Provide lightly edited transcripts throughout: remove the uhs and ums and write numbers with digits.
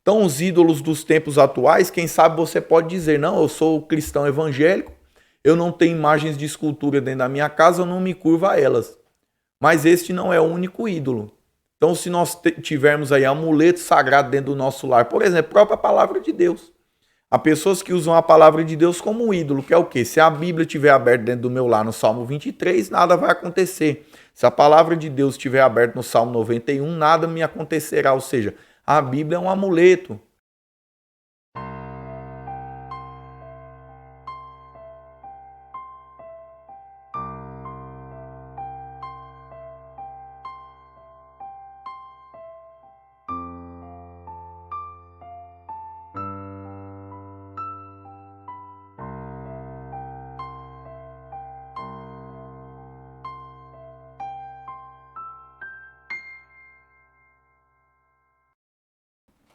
Então, os ídolos dos tempos atuais, quem sabe você pode dizer, não, eu sou cristão evangélico, eu não tenho imagens de escultura dentro da minha casa, eu não me curvo a elas. Mas este não é o único ídolo. Então, se nós tivermos aí amuletos sagrados dentro do nosso lar, por exemplo, a própria palavra de Deus. Há pessoas que usam a palavra de Deus como um ídolo, que é o quê? Se a Bíblia estiver aberta dentro do meu lar no Salmo 23, nada vai acontecer. Se a palavra de Deus estiver aberta no Salmo 91, nada me acontecerá. Ou seja, a Bíblia é um amuleto.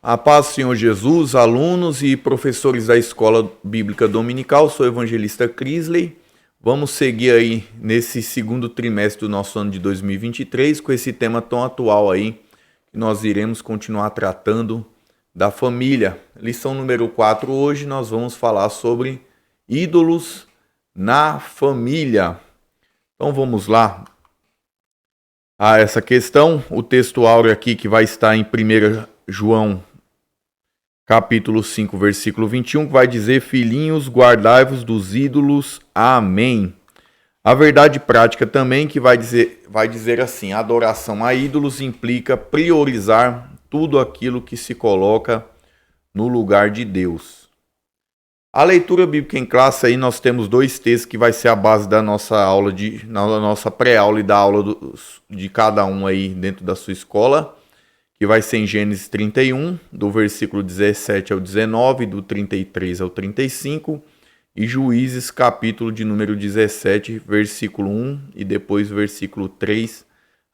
A paz do Senhor Jesus, alunos e professores da Escola Bíblica Dominical, sou o evangelista Crisley. Vamos seguir aí nesse segundo trimestre do nosso ano de 2023 com esse tema tão atual aí, que nós iremos continuar tratando da família. Lição número 4 hoje nós vamos falar sobre ídolos na família. Então vamos lá a essa questão. O texto áureo aqui que vai estar em 1 João capítulo 5, versículo 21, que vai dizer: filhinhos, guardai-vos dos ídolos. Amém. A verdade prática também que vai dizer assim: a adoração a ídolos implica priorizar tudo aquilo que se coloca no lugar de Deus. A leitura bíblica em classe aí nós temos dois textos que vai ser a base da nossa aula, na nossa pré-aula e da aula de cada um aí dentro da sua escola, que vai ser em Gênesis 31, do versículo 17 ao 19, do 33 ao 35, e Juízes, capítulo de número 17, versículo 1, e depois versículo 3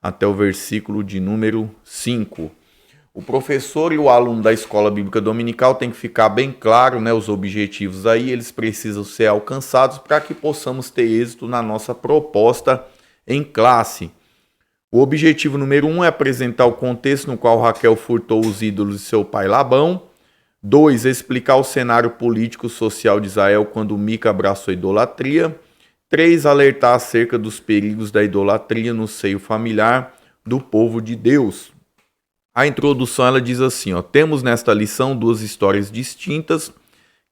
até o versículo de número 5. O professor e o aluno da Escola Bíblica Dominical tem que ficar bem claro, né, os objetivos aí, eles precisam ser alcançados para que possamos ter êxito na nossa proposta em classe. O objetivo número 1 é apresentar o contexto no qual Raquel furtou os ídolos de seu pai Labão. 2. Explicar o cenário político-social de Israel quando Mica abraçou a idolatria. 3. Alertar acerca dos perigos da idolatria no seio familiar do povo de Deus. A introdução ela diz assim, temos nesta lição duas histórias distintas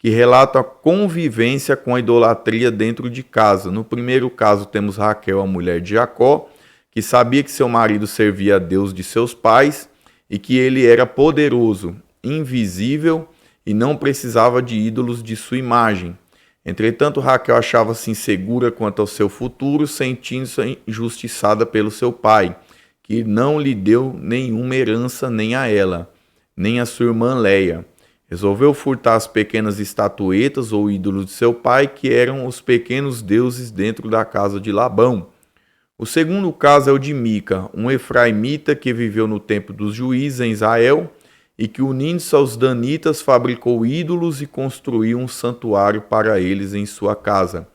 que relatam a convivência com a idolatria dentro de casa. No primeiro caso temos Raquel, a mulher de Jacó, que sabia que seu marido servia a Deus de seus pais e que ele era poderoso, invisível e não precisava de ídolos de sua imagem. Entretanto, Raquel achava-se insegura quanto ao seu futuro, sentindo-se injustiçada pelo seu pai, que não lhe deu nenhuma herança nem a ela, nem a sua irmã Leia. Resolveu furtar as pequenas estatuetas ou ídolos de seu pai, que eram os pequenos deuses dentro da casa de Labão. O segundo caso é o de Mica, um efraimita que viveu no tempo dos juízes em Israel e que, unindo-se aos danitas, fabricou ídolos e construiu um santuário para eles em sua casa.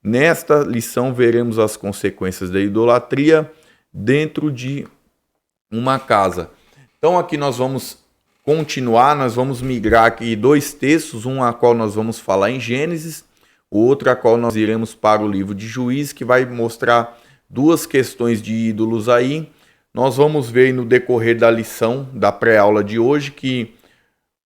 Nesta lição veremos as consequências da idolatria dentro de uma casa. Então aqui nós vamos continuar, nós vamos migrar aqui dois textos, um a qual nós vamos falar em Gênesis, o outro a qual nós iremos para o livro de Juízes, que vai mostrar duas questões de ídolos aí. Nós vamos ver no decorrer da lição, da pré-aula de hoje, que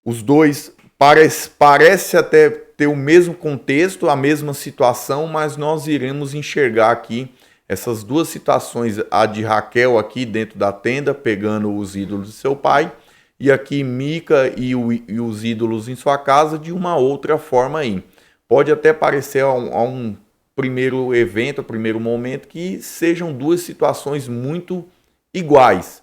os dois parece até ter o mesmo contexto, a mesma situação, mas nós iremos enxergar aqui essas duas situações, a de Raquel aqui dentro da tenda, pegando os ídolos de seu pai, e aqui Mica e os ídolos em sua casa de uma outra forma aí. Pode até parecer a um primeiro evento, primeiro momento, que sejam duas situações muito iguais,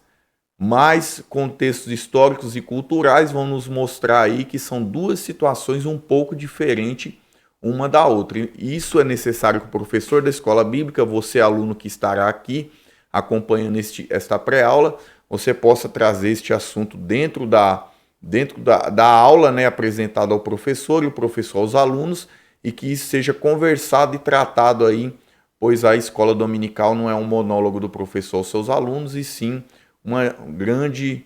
mas contextos históricos e culturais vão nos mostrar aí que são duas situações um pouco diferentes uma da outra. E isso é necessário que o professor da escola bíblica, você aluno que estará aqui acompanhando esta pré-aula, você possa trazer este assunto dentro da aula, né, apresentado ao professor e o professor aos alunos, e que isso seja conversado e tratado aí, pois a escola dominical não é um monólogo do professor aos seus alunos, e sim uma grande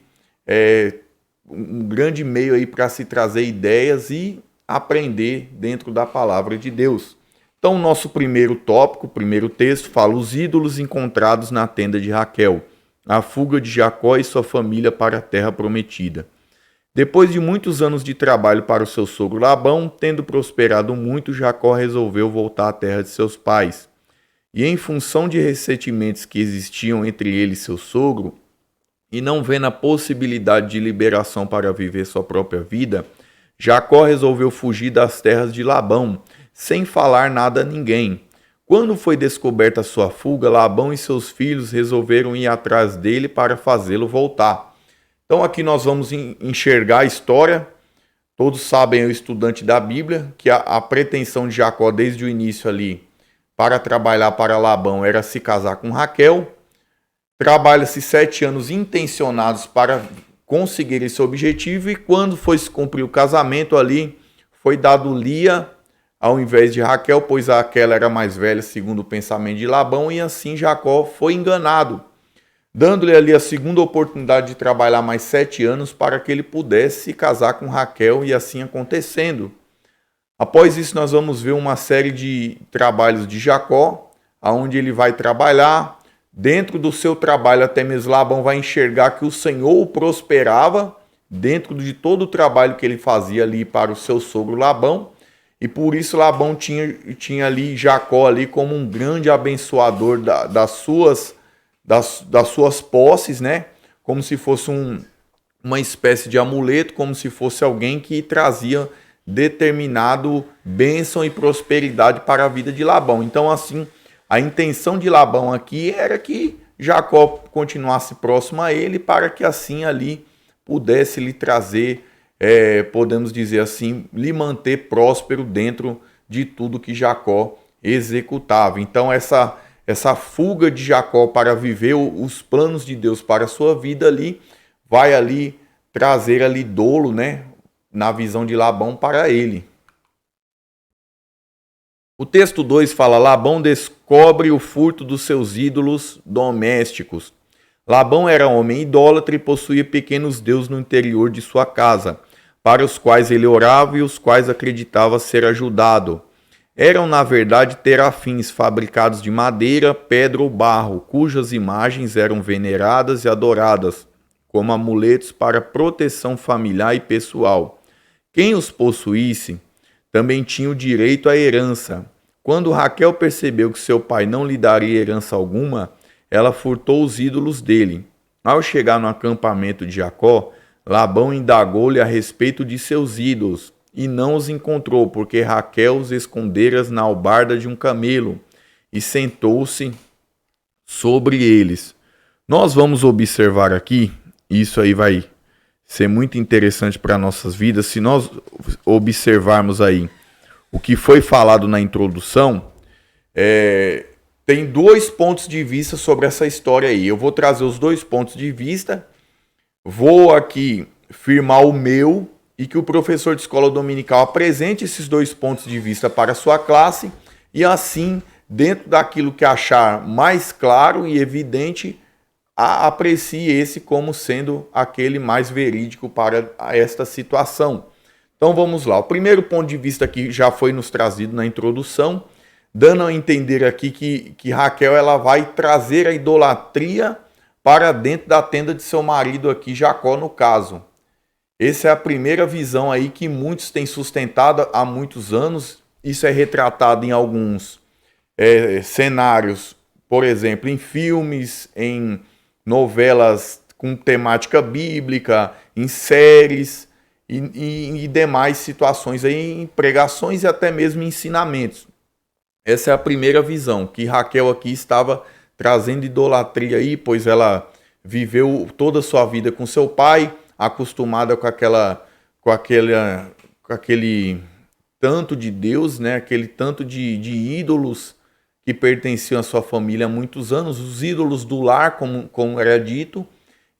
um grande meio aí para se trazer ideias e aprender dentro da palavra de Deus. Então, nosso primeiro tópico, primeiro texto, fala os ídolos encontrados na tenda de Raquel, a fuga de Jacó e sua família para a terra prometida. Depois de muitos anos de trabalho para o seu sogro Labão, tendo prosperado muito, Jacó resolveu voltar à terra de seus pais. E em função de ressentimentos que existiam entre ele e seu sogro, e não vendo a possibilidade de liberação para viver sua própria vida, Jacó resolveu fugir das terras de Labão, sem falar nada a ninguém. Quando foi descoberta sua fuga, Labão e seus filhos resolveram ir atrás dele para fazê-lo voltar. Então aqui nós vamos enxergar a história. Todos sabem, o estudante da Bíblia, que a pretensão de Jacó desde o início ali para trabalhar para Labão era se casar com Raquel. Trabalha-se 7 anos intencionados para conseguir esse objetivo, e quando foi se cumprir o casamento ali, foi dado Lia ao invés de Raquel, pois Raquel era mais velha segundo o pensamento de Labão, e assim Jacó foi enganado, dando-lhe ali a segunda oportunidade de trabalhar mais 7 anos para que ele pudesse se casar com Raquel, e assim acontecendo. Após isso, nós vamos ver uma série de trabalhos de Jacó, onde ele vai trabalhar. Dentro do seu trabalho, até mesmo Labão vai enxergar que o Senhor o prosperava dentro de todo o trabalho que ele fazia ali para o seu sogro Labão. E por isso Labão tinha ali Jacó ali como um grande abençoador das suas posses, né? Como se fosse uma espécie de amuleto, como se fosse alguém que trazia determinado bênção e prosperidade para a vida de Labão. Então, assim, a intenção de Labão aqui era que Jacó continuasse próximo a ele, para que assim ali pudesse lhe trazer, podemos dizer assim, lhe manter próspero dentro de tudo que Jacó executava. Então, essa fuga de Jacó para viver os planos de Deus para a sua vida ali, vai ali trazer ali dolo, né, na visão de Labão para ele. O texto 2 fala: Labão descobre o furto dos seus ídolos domésticos. Labão era homem idólatra e possuía pequenos deuses no interior de sua casa, para os quais ele orava e os quais acreditava ser ajudado. Eram, na verdade, terafins fabricados de madeira, pedra ou barro, cujas imagens eram veneradas e adoradas, como amuletos para proteção familiar e pessoal. Quem os possuísse também tinha o direito à herança. Quando Raquel percebeu que seu pai não lhe daria herança alguma, ela furtou os ídolos dele. Ao chegar no acampamento de Jacó, Labão indagou-lhe a respeito de seus ídolos, e não os encontrou, porque Raquel os escondera na albarda de um camelo, e sentou-se sobre eles. Nós vamos observar aqui, isso aí vai ser muito interessante para nossas vidas, se nós observarmos aí o que foi falado na introdução, tem 2 pontos de vista sobre essa história aí. Eu vou trazer os 2 pontos de vista, vou aqui firmar o meu, e que o professor de escola dominical apresente esses 2 pontos de vista para a sua classe, e assim, dentro daquilo que achar mais claro e evidente, aprecie esse como sendo aquele mais verídico para esta situação. Então vamos lá. O primeiro ponto de vista que já foi nos trazido na introdução, dando a entender aqui que Raquel ela vai trazer a idolatria para dentro da tenda de seu marido aqui, Jacó no caso. Essa é a primeira visão aí que muitos têm sustentado há muitos anos. Isso é retratado em alguns cenários, por exemplo, em filmes, em novelas com temática bíblica, em séries e demais situações, aí, em pregações e até mesmo ensinamentos. Essa é a primeira visão, que Raquel aqui estava trazendo idolatria aí, pois ela viveu toda a sua vida com seu pai, acostumada com aquele tanto de Deus, né? Aquele tanto de ídolos que pertenciam à sua família há muitos anos, os ídolos do lar, como era dito.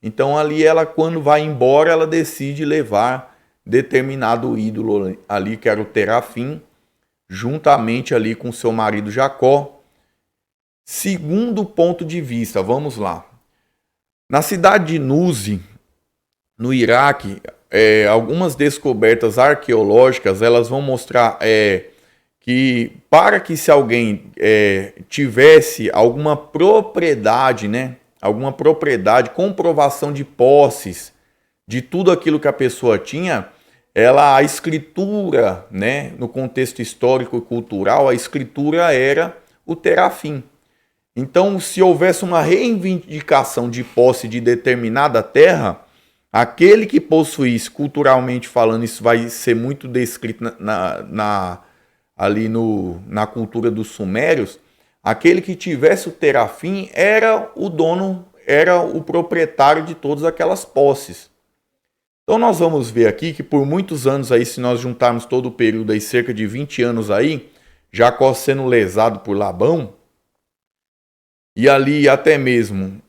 Então ali ela, quando vai embora, ela decide levar determinado ídolo ali, que era o terafim, juntamente ali com seu marido Jacó. Segundo ponto de vista, vamos lá. Na cidade de Nuzi, no Iraque, algumas descobertas arqueológicas, elas vão mostrar que para que se alguém tivesse alguma propriedade, né, alguma propriedade, comprovação de posses, de tudo aquilo que a pessoa tinha, a escritura, né, no contexto histórico e cultural, a escritura era o terafim. Então, se houvesse uma reivindicação de posse de determinada terra, aquele que possuísse, culturalmente falando, isso vai ser muito descrito ali na cultura dos sumérios, aquele que tivesse o terafim era o dono, era o proprietário de todas aquelas posses. Então nós vamos ver aqui que por muitos anos aí, se nós juntarmos todo o período aí, cerca de 20 anos aí, Jacó sendo lesado por Labão, e ali até mesmo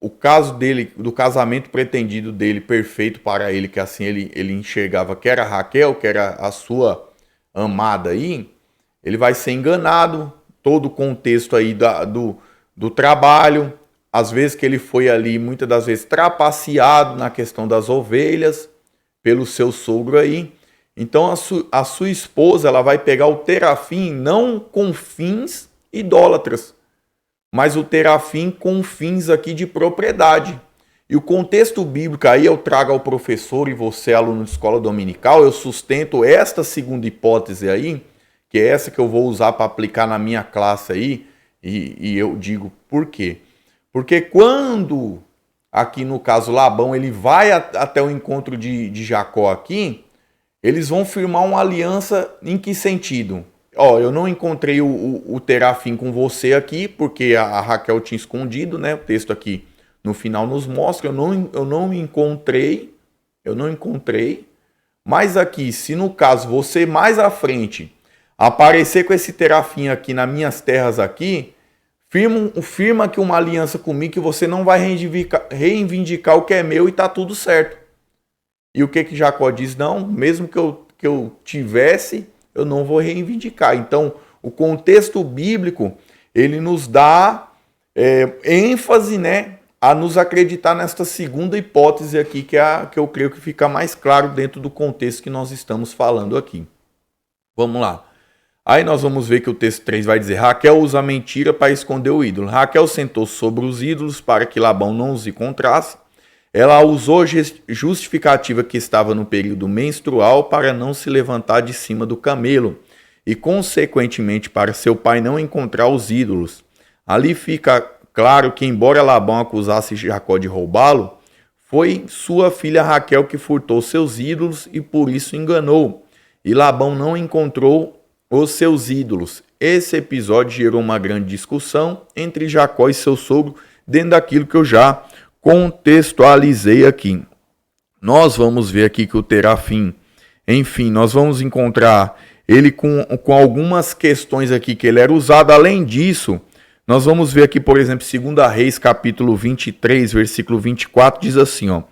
o caso dele, do casamento pretendido dele, perfeito para ele, que assim ele enxergava que era Raquel, que era a sua amada aí, ele vai ser enganado, todo o contexto aí do trabalho, às vezes que ele foi ali, muitas das vezes, trapaceado na questão das ovelhas, pelo seu sogro aí. Então a sua esposa, ela vai pegar o terafim não com fins idólatras, mas o terafim com fins aqui de propriedade. E o contexto bíblico aí eu trago ao professor e você, aluno de escola dominical, eu sustento esta segunda hipótese aí, que é essa que eu vou usar para aplicar na minha classe aí, e eu digo por quê? Porque quando, aqui no caso Labão, ele vai até o encontro de Jacó aqui, eles vão firmar uma aliança em que sentido? Eu não encontrei o terafim com você aqui, porque a Raquel tinha escondido, né? O texto aqui no final nos mostra, eu não encontrei, mas aqui, se no caso você mais à frente aparecer com esse terafim aqui nas minhas terras aqui, firma aqui uma aliança comigo que você não vai reivindicar o que é meu e tá tudo certo. E o que Jacó diz? Não, mesmo que eu tivesse, eu não vou reivindicar. Então, o contexto bíblico, ele nos dá ênfase, né, a nos acreditar nesta segunda hipótese aqui, que eu creio que fica mais claro dentro do contexto que nós estamos falando aqui. Vamos lá. Aí nós vamos ver que o texto 3 vai dizer: Raquel usa a mentira para esconder o ídolo. Raquel sentou sobre os ídolos para que Labão não os encontrasse. Ela usou justificativa que estava no período menstrual para não se levantar de cima do camelo e, consequentemente, para seu pai não encontrar os ídolos. Ali fica claro que, embora Labão acusasse Jacó de roubá-lo, foi sua filha Raquel que furtou seus ídolos e por isso enganou. E Labão não encontrou os seus ídolos. Esse episódio gerou uma grande discussão entre Jacó e seu sogro dentro daquilo que eu já contextualizei aqui. Nós vamos ver aqui que o terafim, enfim, nós vamos encontrar ele com algumas questões aqui que ele era usado. Além disso, nós vamos ver aqui, por exemplo, 2 Reis, capítulo 23, versículo 24, diz assim, ó: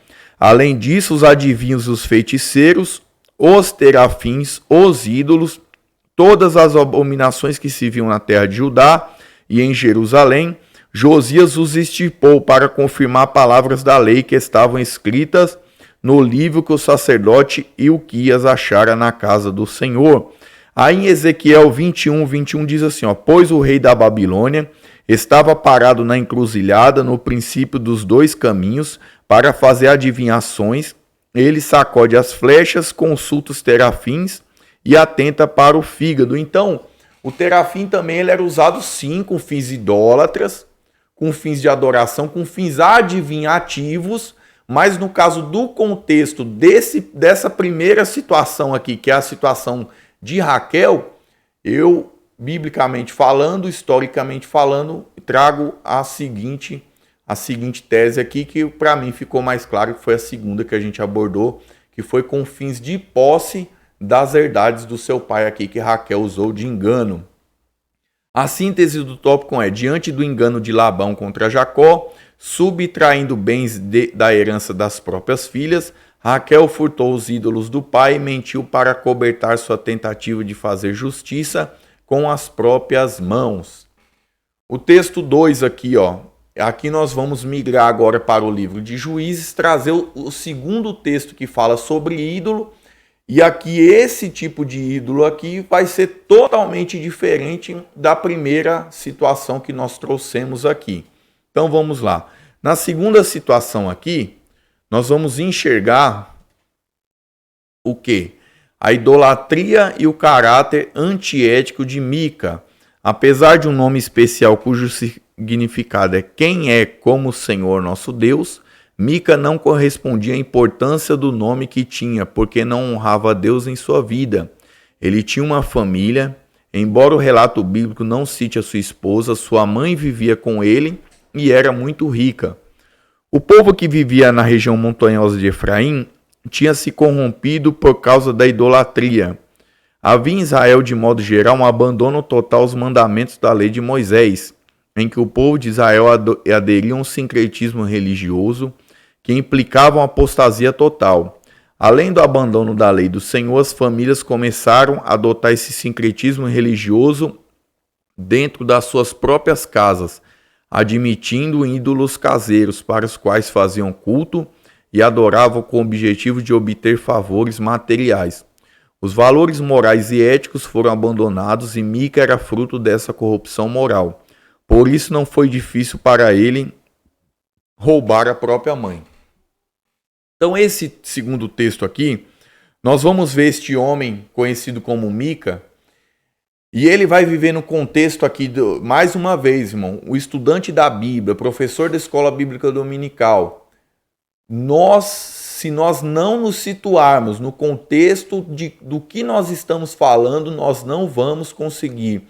além disso, os adivinhos, os feiticeiros, os terafins, os ídolos, todas as abominações que se viam na terra de Judá e em Jerusalém, Josias os extirpou para confirmar palavras da lei que estavam escritas no livro que o sacerdote Ilquias achara na casa do Senhor. Aí em Ezequiel 21 diz assim, ó: pois o rei da Babilônia estava parado na encruzilhada no princípio dos dois caminhos para fazer adivinhações. Ele sacode as flechas, consulta os terafins e atenta para o fígado. Então, o terafim também ele era usado sim com fins idólatras, com fins de adoração, com fins adivinhativos, mas no caso do contexto dessa primeira situação aqui, que é a situação de Raquel, eu, biblicamente falando, historicamente falando, trago a seguinte tese aqui, que para mim ficou mais claro, que foi a segunda que a gente abordou, que foi com fins de posse das herdades do seu pai aqui, que Raquel usou de engano. A síntese do tópico é: diante do engano de Labão contra Jacó, subtraindo bens da herança das próprias filhas, Raquel furtou os ídolos do pai e mentiu para cobertar sua tentativa de fazer justiça com as próprias mãos. O texto 2 aqui, ó, aqui nós vamos migrar agora para o livro de Juízes, trazer o segundo texto que fala sobre ídolo. E aqui esse tipo de ídolo aqui vai ser totalmente diferente da primeira situação que nós trouxemos aqui. Então vamos lá. Na segunda situação aqui, nós vamos enxergar o quê? A idolatria e o caráter antiético de Mica. Apesar de um nome especial cujo significado é quem é como o Senhor nosso Deus, Mica não correspondia à importância do nome que tinha, porque não honrava a Deus em sua vida. Ele tinha uma família, embora o relato bíblico não cite a sua esposa, sua mãe vivia com ele e era muito rica. O povo que vivia na região montanhosa de Efraim tinha se corrompido por causa da idolatria. Havia em Israel, de modo geral, um abandono total aos mandamentos da lei de Moisés, em que o povo de Israel aderiu a um sincretismo religioso que implicava uma apostasia total. Além do abandono da lei do Senhor, as famílias começaram a adotar esse sincretismo religioso dentro das suas próprias casas, admitindo ídolos caseiros para os quais faziam culto e adoravam com o objetivo de obter favores materiais. Os valores morais e éticos foram abandonados e Mica era fruto dessa corrupção moral. Por isso não foi difícil para ele roubar a própria mãe. Então esse segundo texto aqui, nós vamos ver este homem conhecido como Mica, e ele vai viver no contexto aqui, mais uma vez, irmão, o estudante da Bíblia, professor da escola bíblica dominical. Se nós não nos situarmos no contexto do que nós estamos falando, nós não vamos conseguir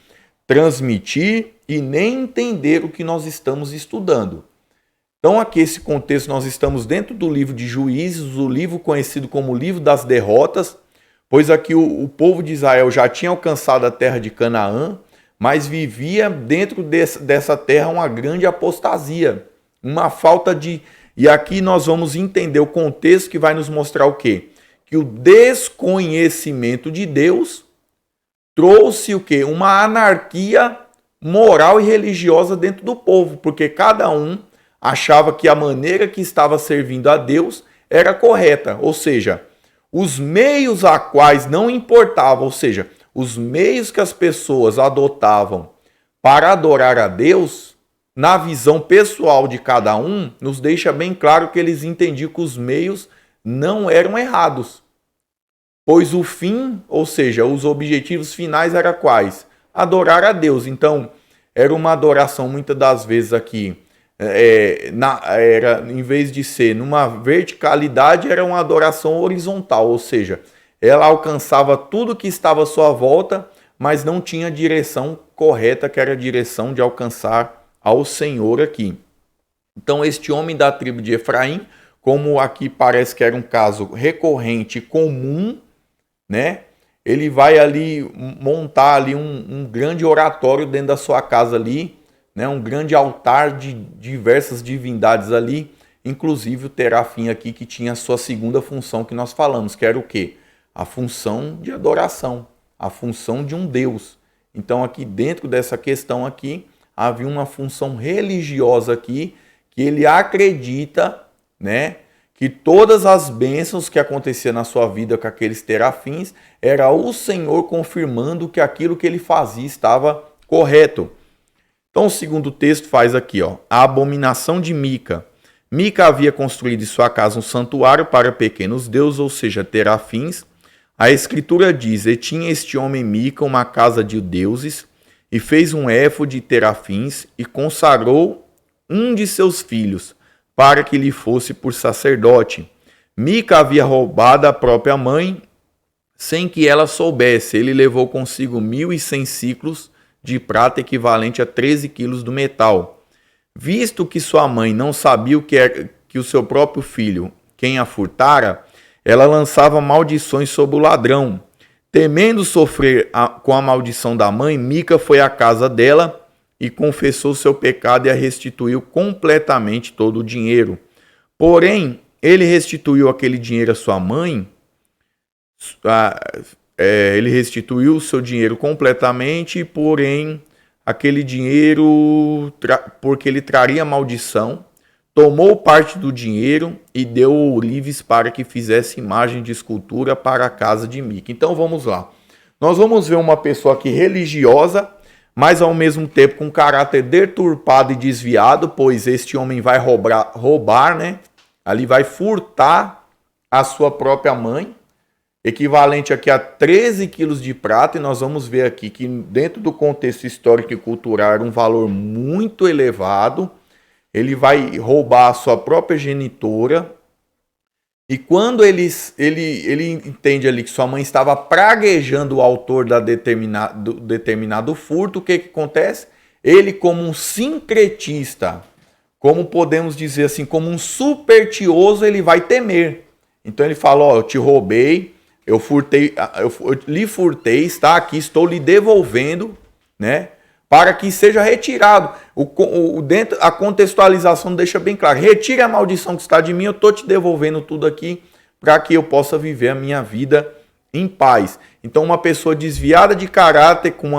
transmitir e nem entender o que nós estamos estudando. Então aqui esse contexto nós estamos dentro do livro de Juízes, o livro conhecido como o livro das derrotas, pois aqui o povo de Israel já tinha alcançado a terra de Canaã, mas vivia dentro dessa terra uma grande apostasia, uma falta de... E aqui nós vamos entender o contexto que vai nos mostrar o quê? Que o desconhecimento de Deus trouxe o quê? Uma anarquia moral e religiosa dentro do povo, porque cada um achava que a maneira que estava servindo a Deus era correta, ou seja, os meios a quais não importava, ou seja, os meios que as pessoas adotavam para adorar a Deus, na visão pessoal de cada um, nos deixa bem claro que eles entendiam que os meios não eram errados. Pois o fim, ou seja, os objetivos finais eram quais? Adorar a Deus. Então, era uma adoração muitas das vezes aqui, em vez de ser numa verticalidade, era uma adoração horizontal, ou seja, ela alcançava tudo que estava à sua volta, mas não tinha a direção correta, que era a direção de alcançar ao Senhor aqui. Então este homem da tribo de Efraim, como aqui parece que era um caso recorrente, comum, né? Ele vai ali montar ali um grande oratório dentro da sua casa ali, né? Um grande altar de diversas divindades ali, inclusive o Terafim aqui que tinha a sua segunda função que nós falamos, que era o quê? A função de adoração, a função de um Deus. Então aqui dentro dessa questão aqui, havia uma função religiosa aqui, que ele acredita, né, que todas as bênçãos que aconteciam na sua vida com aqueles terafins, era o Senhor confirmando que aquilo que ele fazia estava correto. Então o segundo texto faz aqui, ó, a abominação de Mica. Mica havia construído em sua casa um santuário para pequenos deuses, ou seja, terafins. A escritura diz, e tinha este homem Mica uma casa de deuses, e fez um éfode de terafins e consagrou um de seus filhos para que lhe fosse por sacerdote. Mica havia roubado a própria mãe sem que ela soubesse. Ele levou consigo 1.100 ciclos de prata, equivalente a 13 quilos do metal. Visto que sua mãe não sabia o que era que o seu próprio filho, quem a furtara, ela lançava maldições sobre o ladrão. Temendo sofrer com a maldição da mãe, Mica foi à casa dela e confessou seu pecado e a restituiu completamente todo o dinheiro. Porém, ele restituiu aquele dinheiro à sua mãe, ele restituiu o seu dinheiro completamente, porém, aquele dinheiro porque ele traria maldição, tomou parte do dinheiro e deu ourives para que fizesse imagem de escultura para a casa de Mica. Então vamos lá. Nós vamos ver uma pessoa aqui religiosa, mas ao mesmo tempo com caráter deturpado e desviado, pois este homem vai roubar, né? Ali vai furtar a sua própria mãe, equivalente aqui a 13 quilos de prata, e nós vamos ver aqui que dentro do contexto histórico e cultural era um valor muito elevado. Ele vai roubar a sua própria genitora, e quando ele entende ali que sua mãe estava praguejando o autor do determinado furto, o que acontece? Ele, como um sincretista, como podemos dizer assim, como um supersticioso, ele vai temer. Então ele fala, ó, eu te roubei, eu lhe furtei, está aqui, estou lhe devolvendo, né? Para que seja retirado. A contextualização deixa bem claro. Retire a maldição que está de mim, eu estou te devolvendo tudo aqui para que eu possa viver a minha vida em paz. Então uma pessoa desviada de caráter, com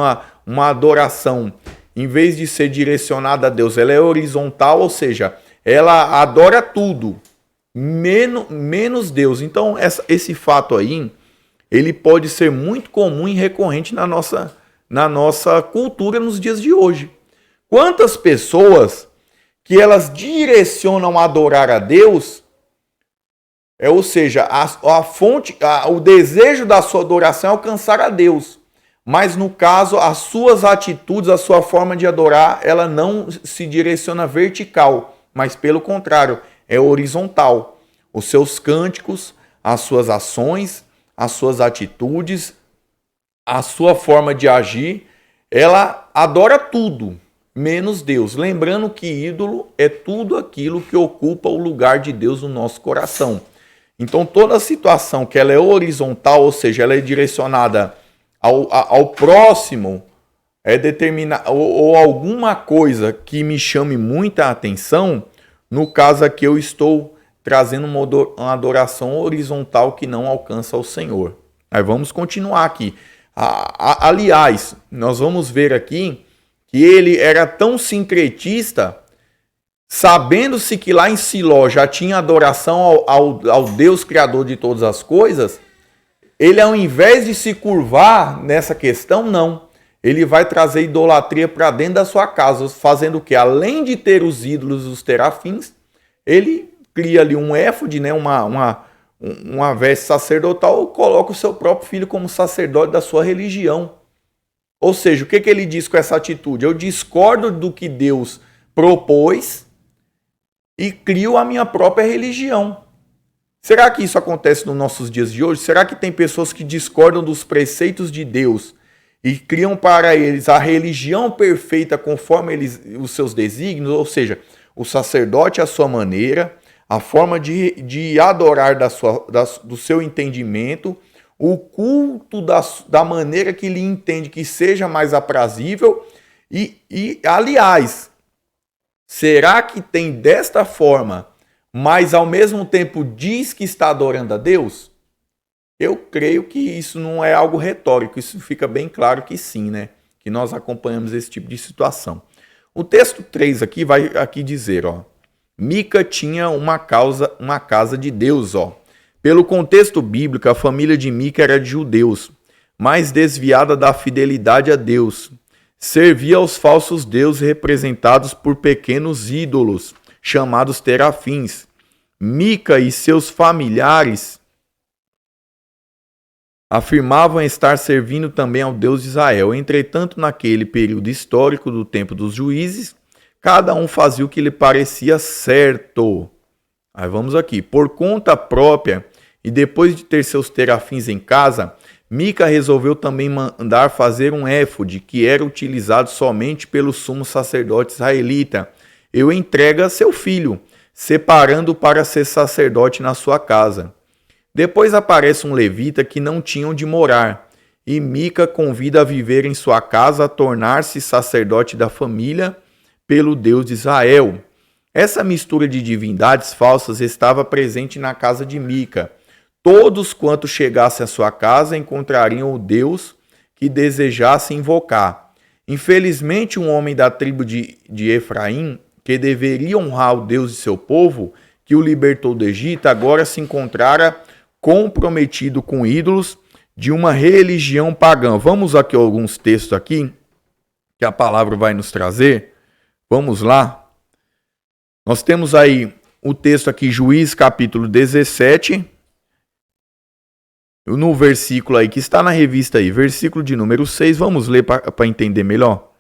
uma adoração, em vez de ser direcionada a Deus, ela é horizontal, ou seja, ela adora tudo, menos Deus. Então esse fato aí, ele pode ser muito comum e recorrente na nossa cultura nos dias de hoje. Quantas pessoas que elas direcionam a adorar a Deus, ou seja, o desejo da sua adoração é alcançar a Deus, mas no caso as suas atitudes, a sua forma de adorar, ela não se direciona vertical, mas pelo contrário, é horizontal. Os seus cânticos, as suas ações, as suas atitudes, a sua forma de agir, ela adora tudo, menos Deus. Lembrando que ídolo é tudo aquilo que ocupa o lugar de Deus no nosso coração. Então toda situação que ela é horizontal, ou seja, ela é direcionada ao próximo, ou alguma coisa que me chame muita atenção, no caso aqui eu estou trazendo uma adoração horizontal que não alcança o Senhor. Aí vamos continuar aqui. Aliás, nós vamos ver aqui que ele era tão sincretista, sabendo-se que lá em Siló já tinha adoração ao Deus Criador de todas as coisas, ele, ao invés de se curvar nessa questão, não. Ele vai trazer idolatria para dentro da sua casa, fazendo o que? Além de ter os ídolos, os terafins, ele cria ali um éfode, né, uma veste sacerdotal, coloca o seu próprio filho como sacerdote da sua religião. Ou seja, o que ele diz com essa atitude? Eu discordo do que Deus propôs e crio a minha própria religião. Será que isso acontece nos nossos dias de hoje? Será que tem pessoas que discordam dos preceitos de Deus e criam para eles a religião perfeita conforme os seus desígnios? Ou seja, o sacerdote à sua maneira, a forma de adorar do seu entendimento, o culto da maneira que ele entende que seja mais aprazível. Aliás, será que tem desta forma, mas ao mesmo tempo diz que está adorando a Deus? Eu creio que isso não é algo retórico, isso fica bem claro que sim, né? Que nós acompanhamos esse tipo de situação. O texto 3 aqui vai dizer, ó, Mica tinha uma casa de Deus, ó. Pelo contexto bíblico, a família de Mica era de judeus, mas desviada da fidelidade a Deus. Servia aos falsos deuses representados por pequenos ídolos, chamados terafins. Mica e seus familiares afirmavam estar servindo também ao Deus de Israel. Entretanto, naquele período histórico do tempo dos juízes, cada um fazia o que lhe parecia certo. Aí vamos aqui. Por conta própria, e depois de ter seus terafins em casa, Mica resolveu também mandar fazer um éfode, que era utilizado somente pelo sumo sacerdote israelita. Eu entrega a seu filho, separando para ser sacerdote na sua casa. Depois aparece um levita que não tinha onde morar, e Mica convida a viver em sua casa, a tornar-se sacerdote da família pelo Deus de Israel. Essa mistura de divindades falsas estava presente na casa de Mica. Todos quantos chegassem à sua casa encontrariam o Deus que desejasse invocar. Infelizmente, um homem da tribo de Efraim, que deveria honrar o Deus de seu povo, que o libertou do Egito, agora se encontrara comprometido com ídolos de uma religião pagã. Vamos aqui alguns textos aqui que a palavra vai nos trazer. Vamos lá. Nós temos aí o texto aqui, Juízes capítulo 17, no versículo aí que está na revista aí, versículo de número 6. Vamos ler para entender melhor.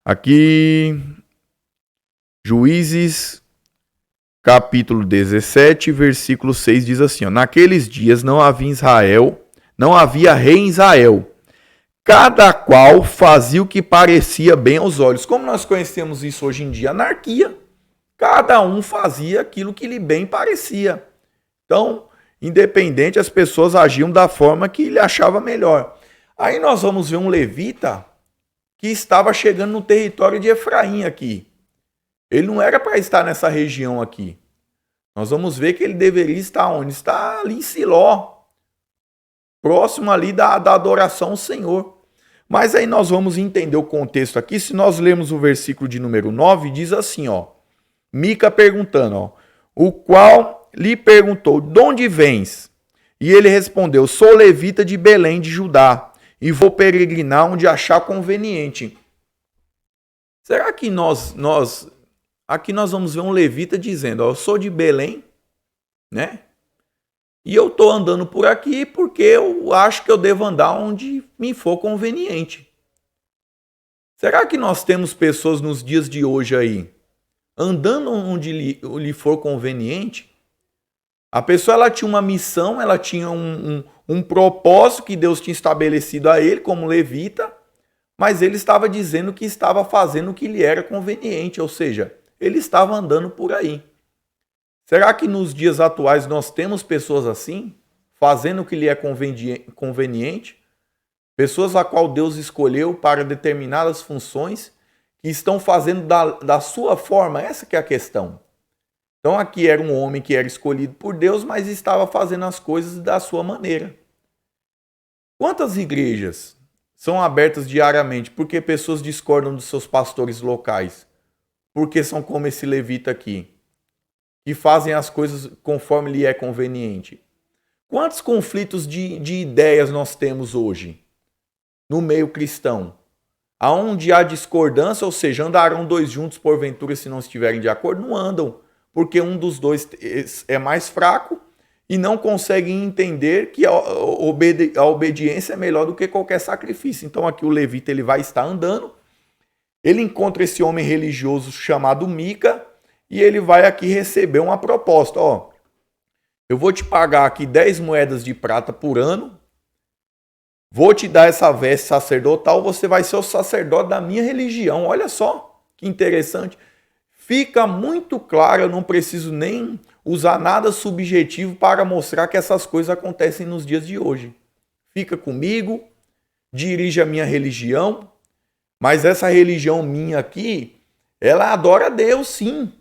Aqui, Juízes capítulo 17, versículo 6 diz assim, ó, naqueles dias não havia rei em Israel, cada qual fazia o que parecia bem aos olhos. Como nós conhecemos isso hoje em dia? Anarquia. Cada um fazia aquilo que lhe bem parecia. Então, independente, as pessoas agiam da forma que lhe achava melhor. Aí nós vamos ver um levita que estava chegando no território de Efraim aqui. Ele não era para estar nessa região aqui. Nós vamos ver que ele deveria estar onde? Está ali em Siló, próximo ali da adoração ao Senhor. Mas aí nós vamos entender o contexto aqui. Se nós lermos o versículo de número 9, diz assim, ó, Mica perguntando, ó, o qual lhe perguntou, de onde vens? E ele respondeu, sou levita de Belém de Judá, e vou peregrinar onde achar conveniente. Será que aqui nós vamos ver um levita dizendo, ó, eu sou de Belém, né? E eu estou andando por aqui porque eu acho que eu devo andar onde me for conveniente. Será que nós temos pessoas nos dias de hoje aí, andando onde lhe for conveniente? A pessoa ela tinha uma missão, ela tinha um propósito que Deus tinha estabelecido a ele como levita, mas ele estava dizendo que estava fazendo o que lhe era conveniente, ou seja, ele estava andando por aí. Será que nos dias atuais nós temos pessoas assim, fazendo o que lhe é conveniente? Pessoas a qual Deus escolheu para determinadas funções, que estão fazendo da sua forma? Essa que é a questão. Então aqui era um homem que era escolhido por Deus, mas estava fazendo as coisas da sua maneira. Quantas igrejas são abertas diariamente porque pessoas discordam dos seus pastores locais? Porque são como esse levita aqui, que fazem as coisas conforme lhe é conveniente. Quantos conflitos de ideias nós temos hoje no meio cristão? Aonde há discordância, ou seja, andarão dois juntos porventura se não estiverem de acordo? Não andam, porque um dos dois é mais fraco e não conseguem entender que a obediência é melhor do que qualquer sacrifício. Então aqui o levita ele vai estar andando, ele encontra esse homem religioso chamado Mica e ele vai aqui receber uma proposta. Ó, eu vou te pagar aqui 10 moedas de prata por ano, vou te dar essa veste sacerdotal, você vai ser o sacerdote da minha religião. Olha só que interessante. Fica muito claro, eu não preciso nem usar nada subjetivo para mostrar que essas coisas acontecem nos dias de hoje. Fica comigo, dirige a minha religião, mas essa religião minha aqui, ela adora a Deus, sim.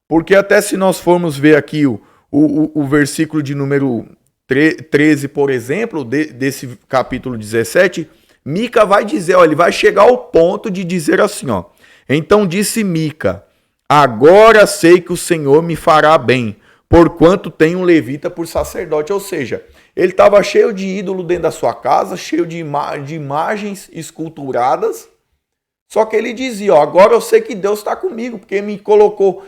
Porque até se nós formos ver aqui o versículo de número 13, por exemplo, desse capítulo 17, Mica vai dizer, ó, ele vai chegar ao ponto de dizer assim, ó, então disse Mica, agora sei que o Senhor me fará bem, porquanto tenho um levita por sacerdote. Ou seja, ele estava cheio de ídolo dentro da sua casa, cheio de imagens esculturadas, só que ele dizia, ó, agora eu sei que Deus está comigo, porque me colocou,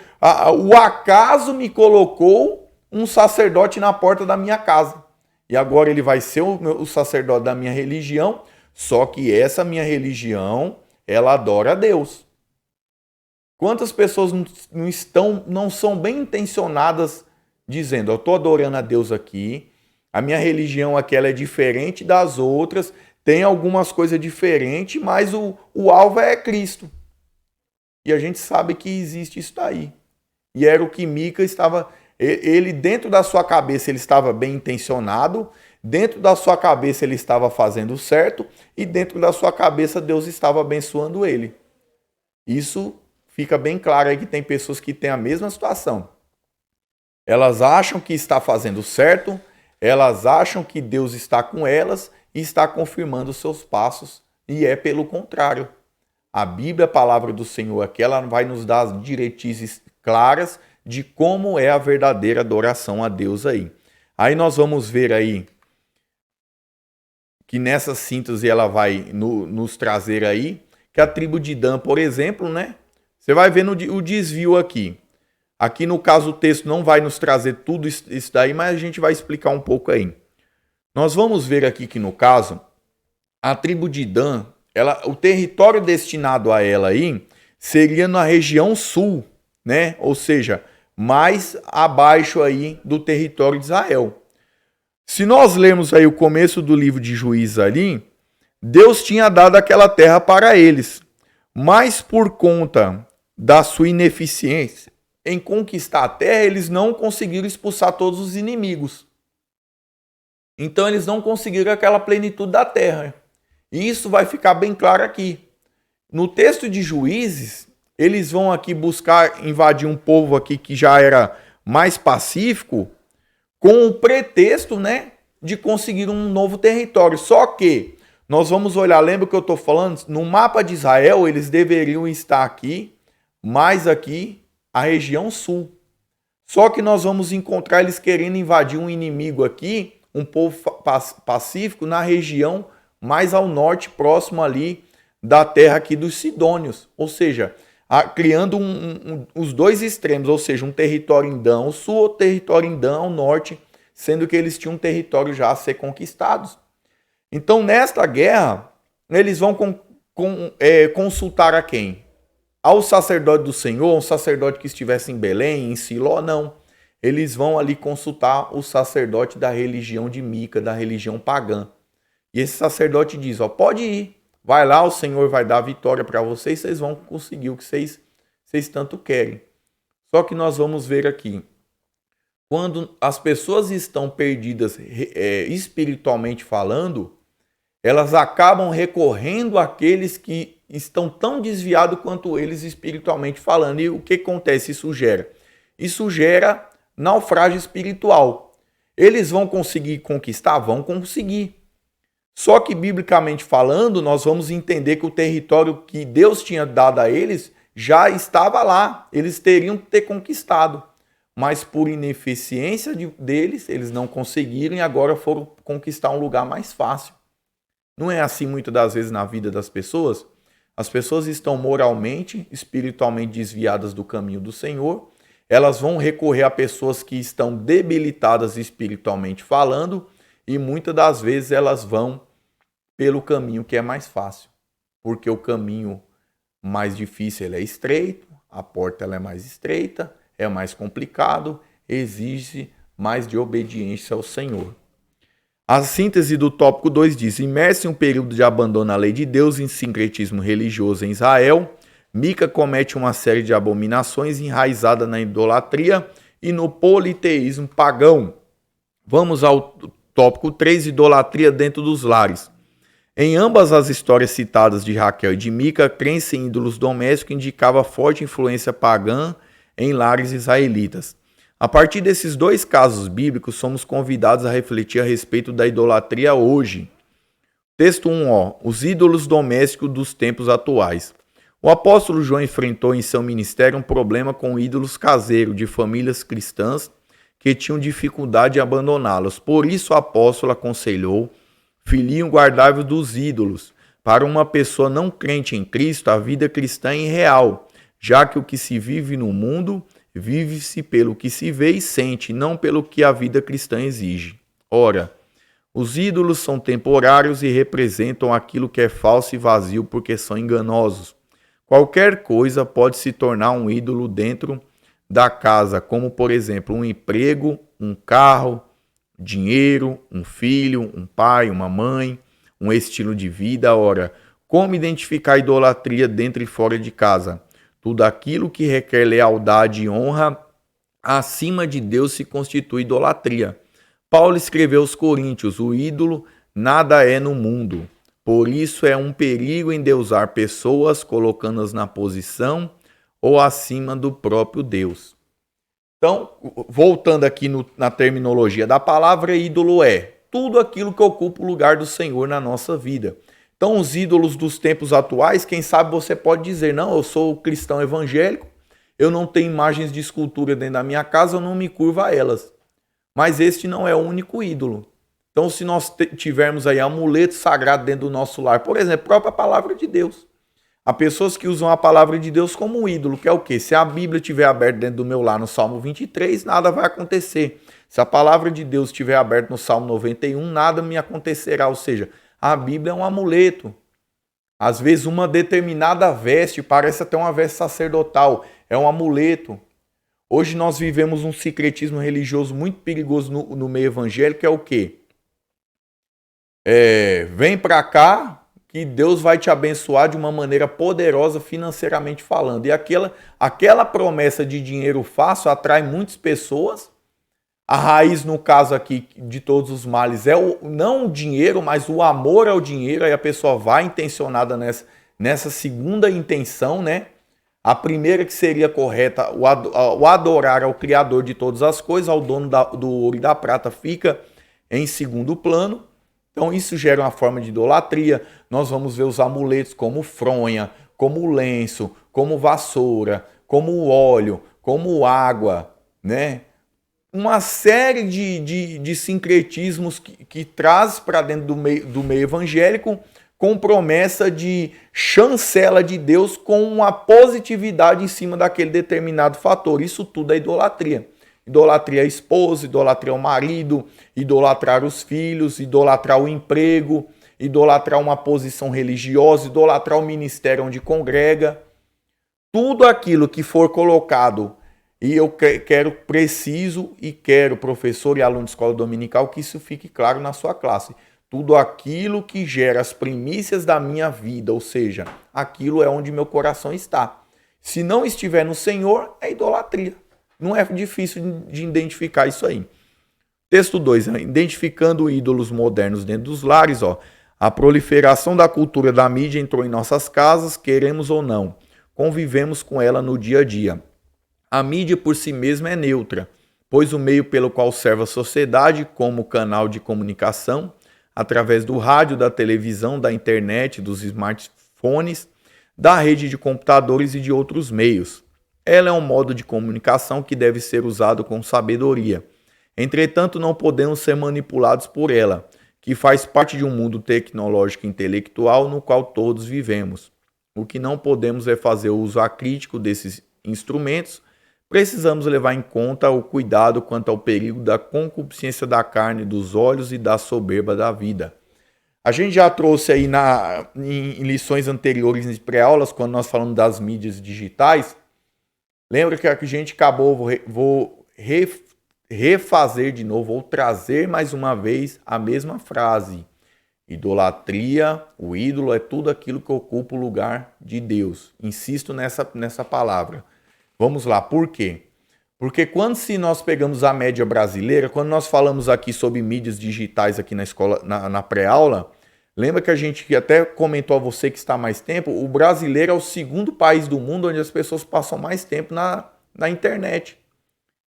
o acaso me colocou um sacerdote na porta da minha casa. E agora ele vai ser o sacerdote da minha religião, só que essa minha religião, ela adora a Deus. Quantas pessoas não são bem intencionadas dizendo, eu estou adorando a Deus aqui, a minha religião aqui ela é diferente das outras, tem algumas coisas diferentes, mas o alvo é Cristo. E a gente sabe que existe isso daí. E era o que Mica estava... Ele, dentro da sua cabeça, ele estava bem intencionado, dentro da sua cabeça ele estava fazendo certo, e dentro da sua cabeça Deus estava abençoando ele. Isso fica bem claro aí que tem pessoas que têm a mesma situação. Elas acham que está fazendo certo, elas acham que Deus está com elas e está confirmando os seus passos, e é pelo contrário. A Bíblia, a palavra do Senhor aqui, ela vai nos dar as diretrizes claras de como é a verdadeira adoração a Deus aí. Aí nós vamos ver aí que nessa síntese ela vai nos trazer aí que a tribo de Dan, por exemplo, né? Você vai vendo o desvio aqui. Aqui no caso o texto não vai nos trazer tudo isso daí, mas a gente vai explicar um pouco aí. Nós vamos ver aqui que no caso, a tribo de Dan, o território destinado a ela aí seria na região sul, né? Ou seja, mais abaixo aí do território de Israel. Se nós lermos aí o começo do livro de Juízes ali, Deus tinha dado aquela terra para eles, mas por conta da sua ineficiência em conquistar a terra, eles não conseguiram expulsar todos os inimigos. Então eles não conseguiram aquela plenitude da terra. E isso vai ficar bem claro aqui. No texto de Juízes, eles vão aqui buscar invadir um povo aqui que já era mais pacífico, com o pretexto, né, de conseguir um novo território. Só que nós vamos olhar, lembra que eu estou falando? No mapa de Israel, eles deveriam estar aqui, mais aqui, a região sul. Só que nós vamos encontrar eles querendo invadir um inimigo aqui, um povo pacífico, na região mais ao norte, próximo ali da terra aqui dos Sidônios. Ou seja, criando os dois extremos, ou seja, um território em Dan ao sul, outro território em Dan ao norte, sendo que eles tinham um território já a ser conquistados. Então, nesta guerra, eles vão consultar a quem? Ao sacerdote do Senhor, um sacerdote que estivesse em Belém, em Siló, não. Eles vão ali consultar o sacerdote da religião de Mica, da religião pagã. E esse sacerdote diz, pode ir. Vai lá, o Senhor vai dar a vitória para vocês, vocês vão conseguir o que vocês tanto querem. Só que nós vamos ver aqui, quando as pessoas estão perdidas espiritualmente falando, elas acabam recorrendo àqueles que estão tão desviados quanto eles espiritualmente falando. E o que acontece? Isso gera naufrágio espiritual. Eles vão conseguir conquistar? Vão conseguir. Só que, biblicamente falando, nós vamos entender que o território que Deus tinha dado a eles já estava lá. Eles teriam que ter conquistado. Mas por ineficiência deles, eles não conseguiram e agora foram conquistar um lugar mais fácil. Não é assim muitas das vezes na vida das pessoas? As pessoas estão moralmente, espiritualmente desviadas do caminho do Senhor. Elas vão recorrer a pessoas que estão debilitadas espiritualmente falando e muitas das vezes elas vão pelo caminho que é mais fácil, porque o caminho mais difícil ele é estreito, a porta ela é mais estreita, é mais complicado, exige mais de obediência ao Senhor. A síntese do tópico 2 diz, imerso em um período de abandono à lei de Deus e em sincretismo religioso em Israel, Mica comete uma série de abominações enraizada na idolatria e no politeísmo pagão. Vamos ao tópico 3, idolatria dentro dos lares. Em ambas as histórias citadas de Raquel e de Mica, a crença em ídolos domésticos indicava forte influência pagã em lares israelitas. A partir desses dois casos bíblicos, somos convidados a refletir a respeito da idolatria hoje. Texto 1, os ídolos domésticos dos tempos atuais. O apóstolo João enfrentou em seu ministério um problema com ídolos caseiros de famílias cristãs que tinham dificuldade em abandoná-los. Por isso o apóstolo aconselhou, filhinho, guardai-vos dos ídolos. Para uma pessoa não crente em Cristo, a vida cristã é irreal, já que o que se vive no mundo vive-se pelo que se vê e sente, não pelo que a vida cristã exige. Ora, os ídolos são temporários e representam aquilo que é falso e vazio porque são enganosos. Qualquer coisa pode se tornar um ídolo dentro da casa, como por exemplo um emprego, um carro, dinheiro, um filho, um pai, uma mãe, um estilo de vida. Ora, como identificar a idolatria dentro e fora de casa? Tudo aquilo que requer lealdade e honra acima de Deus se constitui idolatria. Paulo escreveu aos Coríntios, o ídolo nada é no mundo. Por isso é um perigo endeusar pessoas, colocando-as na posição ou acima do próprio Deus. Então, voltando aqui na terminologia da palavra, ídolo é tudo aquilo que ocupa o lugar do Senhor na nossa vida. Então, os ídolos dos tempos atuais, quem sabe você pode dizer, não, eu sou cristão evangélico, eu não tenho imagens de escultura dentro da minha casa, eu não me curvo a elas. Mas este não é o único ídolo. Então, se nós tivermos aí amuletos sagrados dentro do nosso lar, por exemplo, a própria palavra de Deus. Há pessoas que usam a palavra de Deus como um ídolo, que é o quê? Se a Bíblia estiver aberta dentro do meu lar no Salmo 23, nada vai acontecer. Se a palavra de Deus estiver aberta no Salmo 91, nada me acontecerá. Ou seja, a Bíblia é um amuleto. Às vezes uma determinada veste parece até uma veste sacerdotal, é um amuleto. Hoje nós vivemos um sincretismo religioso muito perigoso no meio evangélico, que é o quê? Vem para cá que Deus vai te abençoar de uma maneira poderosa financeiramente falando. E aquela promessa de dinheiro fácil atrai muitas pessoas. A raiz, no caso aqui, de todos os males é não o dinheiro, mas o amor ao dinheiro. Aí a pessoa vai intencionada nessa segunda intenção, né? A primeira que seria correta, o adorar ao Criador de todas as coisas, ao dono do ouro e da prata, fica em segundo plano. Então isso gera uma forma de idolatria. Nós vamos ver os amuletos como fronha, como lenço, como vassoura, como óleo, como água, né? Uma série de sincretismos que traz para dentro do meio evangélico com promessa de chancela de Deus com uma positividade em cima daquele determinado fator. Isso tudo é idolatria. Idolatria a esposa, idolatria ao marido, idolatrar os filhos, idolatrar o emprego, idolatrar uma posição religiosa, idolatrar o ministério onde congrega. Tudo aquilo que for colocado, e eu preciso, professor e aluno de escola dominical, que isso fique claro na sua classe. Tudo aquilo que gera as primícias da minha vida, ou seja, aquilo é onde meu coração está. Se não estiver no Senhor, é idolatria. Não é difícil de identificar isso aí. Texto 2, identificando ídolos modernos dentro dos lares. A proliferação da cultura da mídia entrou em nossas casas, queremos ou não. Convivemos com ela no dia a dia. A mídia por si mesma é neutra, pois o meio pelo qual serve a sociedade como canal de comunicação, através do rádio, da televisão, da internet, dos smartphones, da rede de computadores e de outros meios. Ela é um modo de comunicação que deve ser usado com sabedoria. Entretanto, não podemos ser manipulados por ela, que faz parte de um mundo tecnológico e intelectual no qual todos vivemos. O que não podemos é fazer uso acrítico desses instrumentos. Precisamos levar em conta o cuidado quanto ao perigo da concupiscência da carne, dos olhos e da soberba da vida. A gente já trouxe aí em lições anteriores, em pré-aulas, quando nós falamos das mídias digitais. Lembra que a gente acabou, vou refazer de novo, ou trazer mais uma vez a mesma frase. Idolatria, o ídolo é tudo aquilo que ocupa o lugar de Deus. Insisto nessa palavra. Vamos lá, por quê? Porque se nós pegamos a média brasileira, quando nós falamos aqui sobre mídias digitais aqui na escola, na pré-aula, lembra que a gente até comentou a você que está há mais tempo, o brasileiro é o segundo país do mundo onde as pessoas passam mais tempo na internet.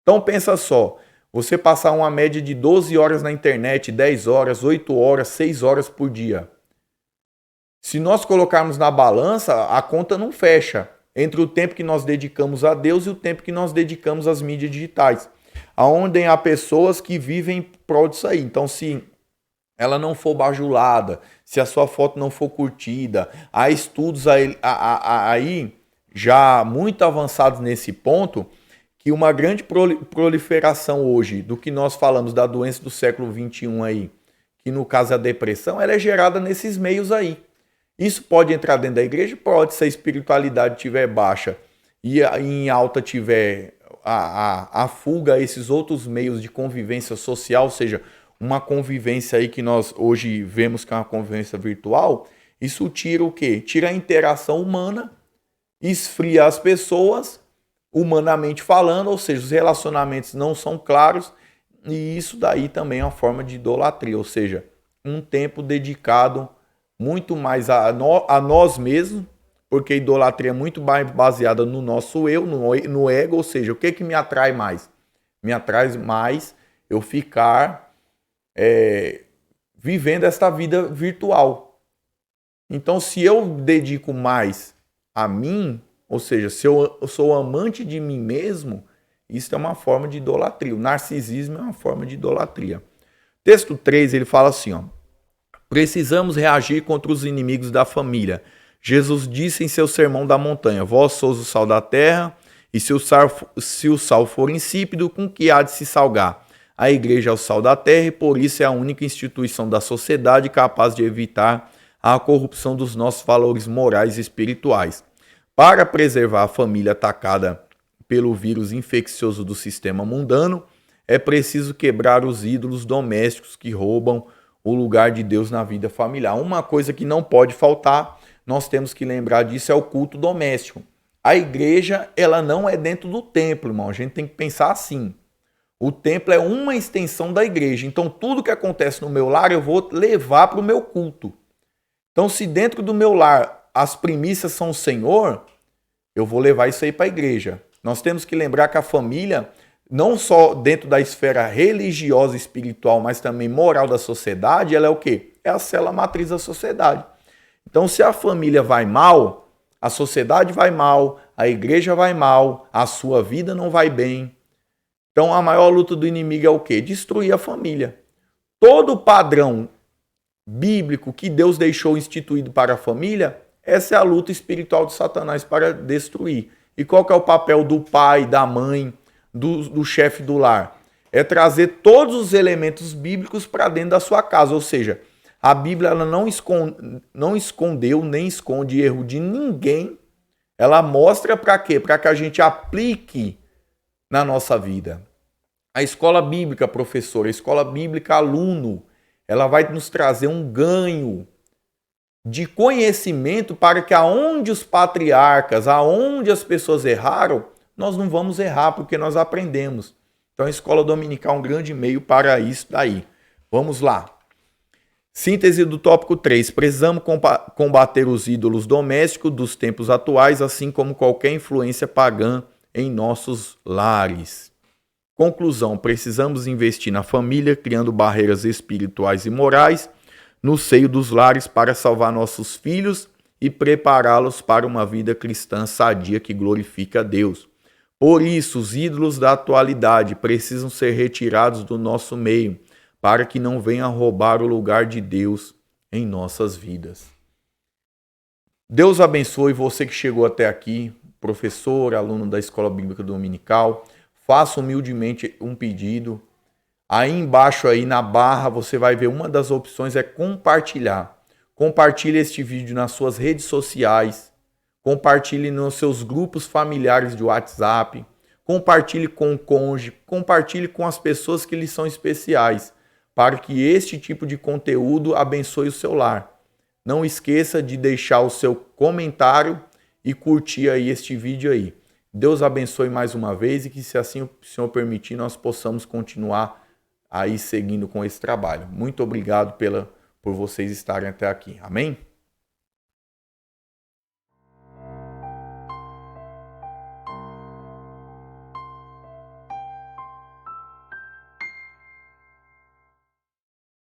Então pensa só, você passar uma média de 12 horas na internet, 10 horas, 8 horas, 6 horas por dia. Se nós colocarmos na balança, a conta não fecha entre o tempo que nós dedicamos a Deus e o tempo que nós dedicamos às mídias digitais. Onde há pessoas que vivem em prol disso aí. Então, se ela não for bajulada, se a sua foto não for curtida, há estudos aí já muito avançados nesse ponto, que uma grande proliferação hoje do que nós falamos da doença do século XXI aí, que no caso é a depressão, ela é gerada nesses meios aí. Isso pode entrar dentro da igreja? Pode, se a espiritualidade estiver baixa e em alta tiver a fuga a esses outros meios de convivência social, ou seja, uma convivência aí que nós hoje vemos que é uma convivência virtual, isso tira o quê? Tira a interação humana, esfria as pessoas, humanamente falando, ou seja, os relacionamentos não são claros, e isso daí também é uma forma de idolatria, ou seja, um tempo dedicado muito mais a nós mesmos, porque a idolatria é muito mais baseada no nosso eu, no ego, ou seja, o que me atrai mais? Me atrai mais eu ficar vivendo esta vida virtual. Então, se eu dedico mais a mim, ou seja, se eu sou amante de mim mesmo, isso é uma forma de idolatria. O narcisismo é uma forma de idolatria. Texto 3, ele fala assim, ó: precisamos reagir contra os inimigos da família. Jesus disse em seu sermão da montanha: vós sois o sal da terra, e se o sal for insípido, com que há de se salgar? A igreja é o sal da terra e por isso é a única instituição da sociedade capaz de evitar a corrupção dos nossos valores morais e espirituais. Para preservar a família atacada pelo vírus infeccioso do sistema mundano, é preciso quebrar os ídolos domésticos que roubam o lugar de Deus na vida familiar. Uma coisa que não pode faltar, nós temos que lembrar disso, é o culto doméstico. A igreja, ela não é dentro do templo, irmão. A gente tem que pensar assim. O templo é uma extensão da igreja. Então, tudo que acontece no meu lar, eu vou levar para o meu culto. Então, se dentro do meu lar as primícias são o Senhor, eu vou levar isso aí para a igreja. Nós temos que lembrar que a família, não só dentro da esfera religiosa e espiritual, mas também moral da sociedade, ela é o quê? É a célula matriz da sociedade. Então, se a família vai mal, a sociedade vai mal, a igreja vai mal, a sua vida não vai bem. Então, a maior luta do inimigo é o quê? Destruir a família. Todo padrão bíblico que Deus deixou instituído para a família, essa é a luta espiritual de Satanás para destruir. E qual que é o papel do pai, da mãe, do chefe do lar? É trazer todos os elementos bíblicos para dentro da sua casa. Ou seja, a Bíblia ela não escondeu nem esconde erro de ninguém. Ela mostra para quê? Para que a gente aplique na nossa vida. A escola bíblica, professor, a escola bíblica, aluno, ela vai nos trazer um ganho de conhecimento para que aonde os patriarcas, aonde as pessoas erraram, nós não vamos errar porque nós aprendemos. Então a escola dominical é um grande meio para isso daí. Vamos lá. Síntese do tópico 3. Precisamos combater os ídolos domésticos dos tempos atuais, assim como qualquer influência pagã em nossos lares. Conclusão, precisamos investir na família, criando barreiras espirituais e morais no seio dos lares para salvar nossos filhos e prepará-los para uma vida cristã sadia que glorifica a Deus. Por isso, os ídolos da atualidade precisam ser retirados do nosso meio, para que não venham roubar o lugar de Deus em nossas vidas. Deus abençoe você que chegou até aqui, professor, aluno da Escola Bíblica Dominical. Faça humildemente um pedido. Aí embaixo aí na barra você vai ver uma das opções é compartilhar. Compartilhe este vídeo nas suas redes sociais. Compartilhe nos seus grupos familiares de WhatsApp. Compartilhe com o cônjuge. Compartilhe com as pessoas que lhe são especiais, para que este tipo de conteúdo abençoe o seu lar. Não esqueça de deixar o seu comentário e curtir aí este vídeo aí. Deus abençoe mais uma vez e que, se assim o Senhor permitir, nós possamos continuar aí seguindo com esse trabalho. Muito obrigado por vocês estarem até aqui. Amém?